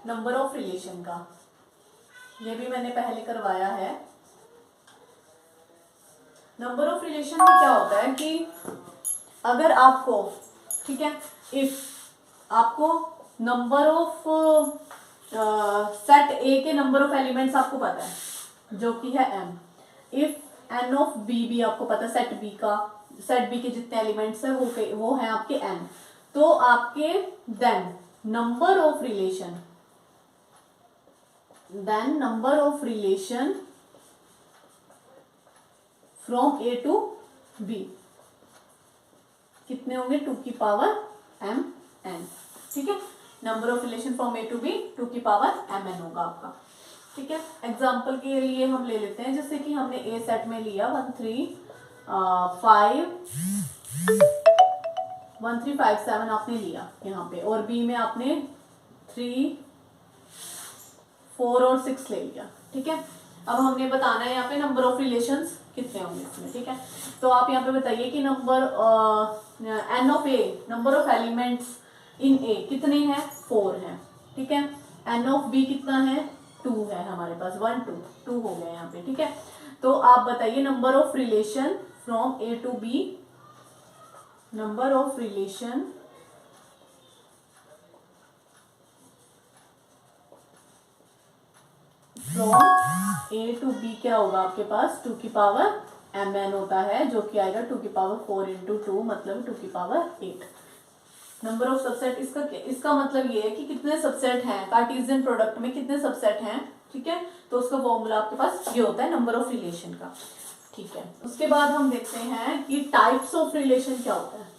Number of relation का। ये भी मैंने पहले करवाया है। नंबर ऑफ रिलेशन में क्या होता है कि अगर आपको, ठीक है, इफ आपको नंबर ऑफ सेट ए के नंबर ऑफ एलिमेंट्स आपको पता है जो कि है m, if n of b भी आपको पता है, सेट b के जितने एलिमेंट्स है वो है आपके n, तो आपके then number of relation from a to b कितने होंगे, 2 की पावर mn, ठीक है। Number of relation from a to b 2 की पावर mn होगा आपका, ठीक है। एग्जाम्पल के लिए हम ले लेते हैं, जैसे कि हमने a सेट में लिया 1 3 5 7 आपने लिया यहाँ पे, और b में आपने 3 4 और 6 ले लिया, ठीक है। अब हमने बताना है यहाँ पे नंबर ऑफ रिलेशंस कितने होंगे इसमें, ठीक है। तो आप यहाँ पे बताइए कि number n of a, number of elements in a कितने हैं, 4 हैं, ठीक है। n ऑफ b कितना है, 2 है हमारे पास, 1 2 हो गए यहाँ पे, ठीक है। तो आप बताइए number of relation from a to b, number of relation from a to b क्या होगा आपके पास, 2 की पावर mn होता है, जो कि आएगा 2 की पावर 4 इंटू 2 मतलब 2 की पावर 8। नंबर ऑफ सबसेट, इसका मतलब ये है कि कितने सबसेट हैं कार्टेशियन प्रोडक्ट में, कितने सबसेट हैं, ठीक है। तो उसका फॉर्मूला आपके पास ये होता है नंबर ऑफ रिलेशन का, ठीक है। उसके बाद हम देखते हैं कि टाइप्स ऑफ रिलेशन क्या होता है।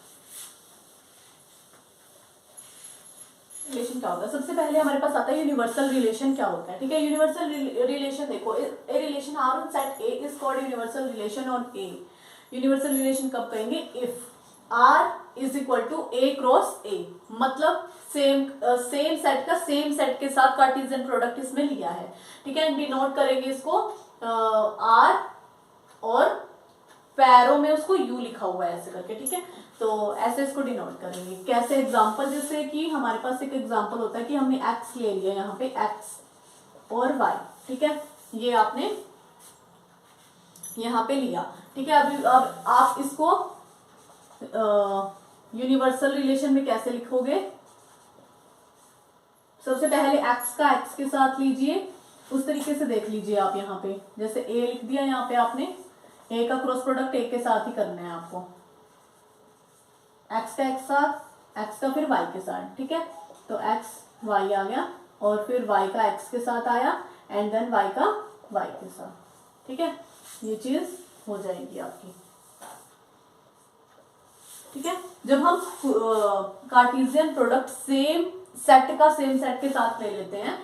रिलेशन क्या होता है, सबसे पहले हमारे पास आता है यूनिवर्सल रिलेशन क्या होता है, ठीक है। यूनिवर्सल रिलेशन देखो, A relation R on set A is called universal relation on A. Universal relation कब कहेंगे, if R is equal to A cross A, मतलब सेम सेट का सेम सेट के साथ कार्टेशियन प्रोडक्ट इसमें लिया है, ठीक है। डिनोट करेंगे इसको आर और पैरों में उसको यू लिखा हुआ है ऐसे करके, ठीक है। तो ऐसे इसको डिनोट करेंगे, कैसे, एग्जांपल जैसे कि हमारे पास एक एग्जांपल होता है कि हमने x ले लिया यहाँ पे, x और y, ठीक है, ये आपने यहाँ पे लिया, ठीक है। अभी अब आप इसको यूनिवर्सल रिलेशन में कैसे लिखोगे, सबसे पहले x का x के साथ लीजिए, उस तरीके से देख लीजिए आप यहाँ पे, जैसे a लिख दिया यहाँ पे आपने, a का क्रॉस प्रोडक्ट a के साथ ही करना है आपको, x का x साथ, x का फिर y के साथ, ठीक है। तो x y आ गया और फिर y का x के साथ आया एंड देन y का y के साथ, ठीक है। ये चीज हो जाएगी आपकी, ठीक है। जब हम कार्टेशियन प्रोडक्ट सेम सेट के साथ ले लेते हैं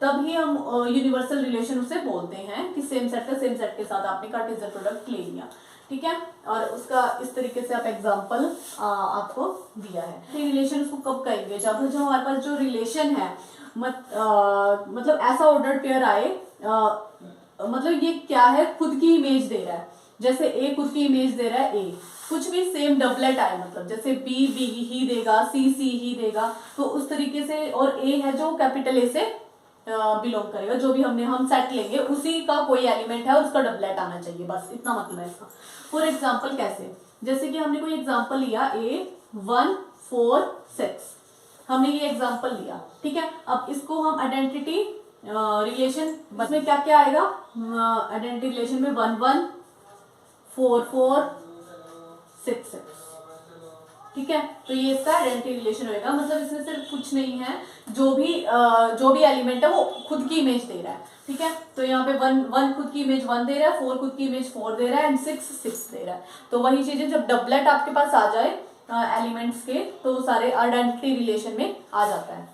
तब ही हम यूनिवर्सल रिलेशन उसे बोलते हैं कि सेम सेट के साथ आपने कार्टेशियन प्रोडक्ट ले लिया, ठीक है। और उसका इस तरीके से आप एग्जांपल आपको दिया है। रिलेशन उसको कब कहेंगे, जब जो हमारे पास जो रिलेशन है मतलब ऐसा ऑर्डर्ड पेयर आए, मतलब ये क्या है, खुद की इमेज दे रहा है, जैसे ए खुद की इमेज दे रहा है ए, कुछ भी सेम डबलेट आए, मतलब जैसे बी ही देगा, सी ही देगा, तो उस तरीके से, और ए है जो कैपिटल ए से बिलोंग करेगा, जो भी हम सेट लेंगे उसी का कोई एलिमेंट है और उसका डबलेट आना चाहिए, बस इतना मतलब है इसका। फॉर एग्जाम्पल कैसे, जैसे कि हमने कोई एग्जाम्पल लिया a 1 4 6, हमने ये एग्जाम्पल लिया, ठीक है। अब इसको हम आइडेंटिटी रिलेशन, बस में क्या क्या आएगा, आइडेंटिटी रिलेशन में 1 1 4 4 6 6, ठीक है। तो ये इसका आइडेंटिटी रिलेशन होएगा, मतलब इसमें सिर्फ कुछ नहीं है, जो भी एलिमेंट है वो खुद की इमेज दे रहा है, ठीक है। तो यहाँ पे 1 खुद की इमेज 1 दे रहा है, 4 खुद की इमेज 4 दे रहा है एंड 6 दे रहा है। तो वही चीजें जब डबलेट आपके पास आ जाए एलिमेंट्स के, तो सारे आइडेंटिटी रिलेशन में आ जाता है।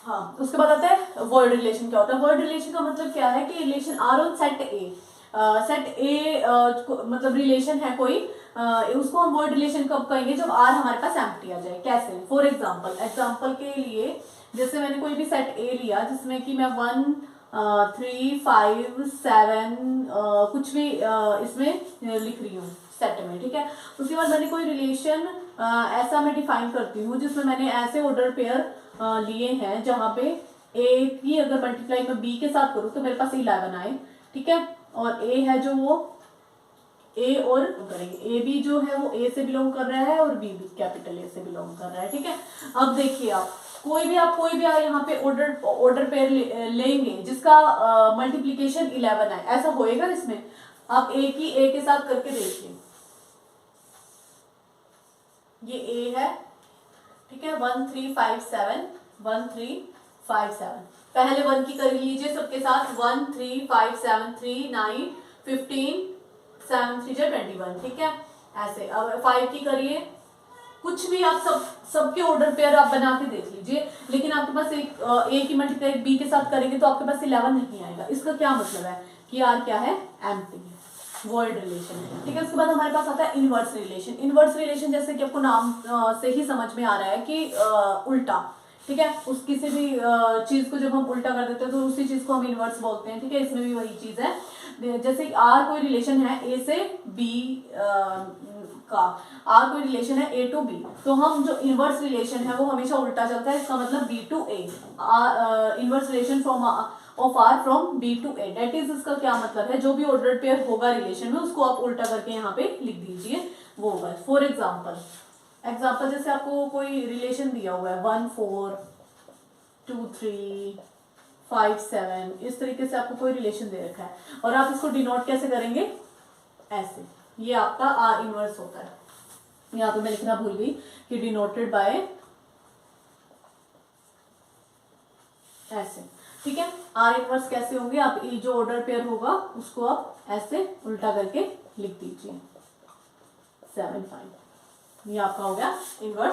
हाँ, उसके बाद आता है वर्ड रिलेशन। क्या होता है वर्ड रिलेशन का मतलब, क्या है कि relation R on set A, set A मतलब रिलेशन है कोई, उसको हम वर्ड रिलेशन कब कहेंगे, जब आर हमारे पास एम्प्टी आ जाए। कैसे, फॉर एग्जाम्पल के लिए, जैसे मैंने कोई भी सेट ए लिया जिसमें कि मैं 1 3 5 7 कुछ भी इसमें लिख रही हूँ सेट में, ठीक है। उसके बाद मैंने कोई रिलेशन ऐसा मैं डिफाइन करती हूँ जिसमें मैंने ऐसे ऑर्डर पेयर लिए हैं जहाँ पे ए की अगर मल्टीप्लाई मैं बी के साथ करूँ तो मेरे पास 11 आए, ठीक है। और ए है जो वो ए और करेंगे, ए बी जो है वो ए से बिलोंग कर रहा है और बी भी कैपिटल ए से बिलोंग कर रहा है, ठीक है। अब देखिए आप कोई भी यहाँ पे ऑर्डर पेयर लेंगे जिसका मल्टीप्लीकेशन 11 है, ऐसा होएगा इसमें। आप ए की ए के साथ करके देखिए, ये ए है, ठीक है, 1 3 5 7 1 3 5 7। पहले 1 की कर लीजिए सबके साथ, 1 3 5 7 3 9 15 7 3 21, ठीक है। ऐसे अब 5 की करिए, कुछ भी आप सबके ऑर्डर पेयर आप बना के देख लीजिए, लेकिन आपके पास एक ए की मल्टीप्लाई बी के साथ करेंगे तो आपके पास 11 नहीं आएगा। इसका क्या मतलब है कि यार क्या है, एम्प्टी है, वॉइड रिलेशन है, ठीक है। उसके बाद हमारे पास आता है इनवर्स रिलेशन। इनवर्स रिलेशन जैसे कि आपको नाम से ही समझ में आ रहा है कि उल्टा, ठीक है। उस किसी भी चीज को जब हम उल्टा कर देते हैं तो उसी चीज को हम इनवर्स बोलते हैं, ठीक है। इसमें भी वही चीज है, जैसे आर कोई रिलेशन है ए से बी का, आर कोई रिलेशन है ए टू बी, तो हम जो इनवर्स रिलेशन है वो हमेशा उल्टा चलता है। इसका मतलब B to A, inverse relation from of R from B to A, that is इसका क्या मतलब है, जो भी ऑर्डर पेयर होगा रिलेशन में उसको आप उल्टा करके यहाँ पे लिख दीजिए, वो होगा। फॉर एग्जाम्पल जैसे आपको कोई रिलेशन दिया हुआ है 1 4 2 3 5 7, इस तरीके से आपको कोई रिलेशन दे रखा है और आप इसको डिनोट कैसे करेंगे, ऐसे, ये आपका आर इनवर्स होता है। यहाँ पे मैं लिखना भूल गई कि डिनोटेड बाय ऐसे, ठीक है। आर इनवर्स कैसे होंगे, आप जो ऑर्डर पेयर होगा उसको आप ऐसे उल्टा करके लिख दीजिए 7 5, ये आपका हो गया इनवर्स